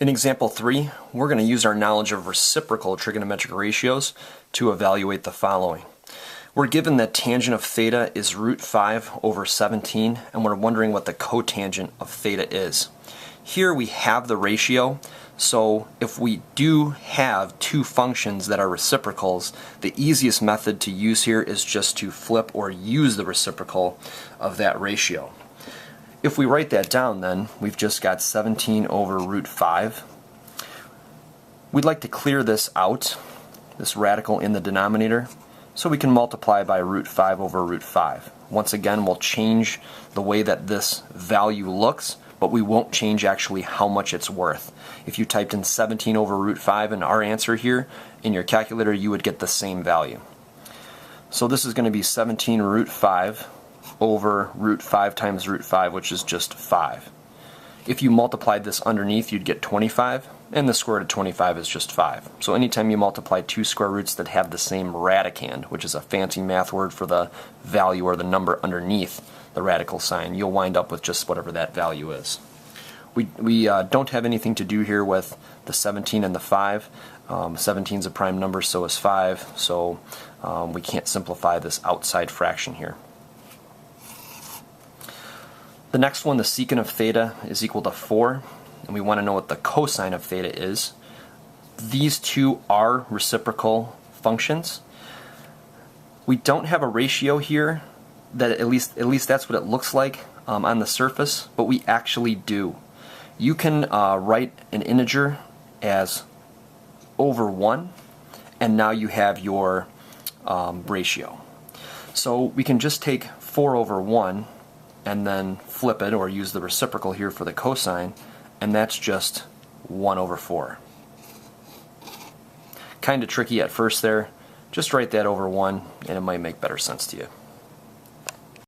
In example 3, we're going to use our knowledge of reciprocal trigonometric ratios to evaluate the following. We're given that tangent of theta is root 5 over 17, and we're wondering what the cotangent of theta is. Here we have the ratio, so if we do have two functions that are reciprocals, the easiest method to use here is just to flip or use the reciprocal of that ratio. If we write that down, then we've just got 17 over root 5. We'd like to clear this out, this radical in the denominator, so we can multiply by root 5 over root 5. Once again, we'll change the way that this value looks, but we won't change actually how much it's worth. If you typed in 17 over root 5 in our answer here in your calculator, you would get the same value. So this is going to be 17 root 5 over root 5 times root 5, which is just 5. If you multiplied this underneath, you'd get 25, and the square root of 25 is just 5. So anytime you multiply two square roots that have the same radicand, which is a fancy math word for the value or the number underneath the radical sign, you'll wind up with just whatever that value is. We don't have anything to do here with the 17 and the 5. 17 is a prime number, so is 5, so we can't simplify this outside fraction here. The next one, the secant of theta, is equal to 4, and we want to know what the cosine of theta is. These two are reciprocal functions. We don't have a ratio here, that at least that's what it looks like on the surface, but we actually do. You can write an integer as over 1, and now you have your ratio. So we can just take 4 over 1 and then flip it, or use the reciprocal here for the cosine, and that's just 1 over 4. Kind of tricky at first there. Just write that over 1 and it might make better sense to you.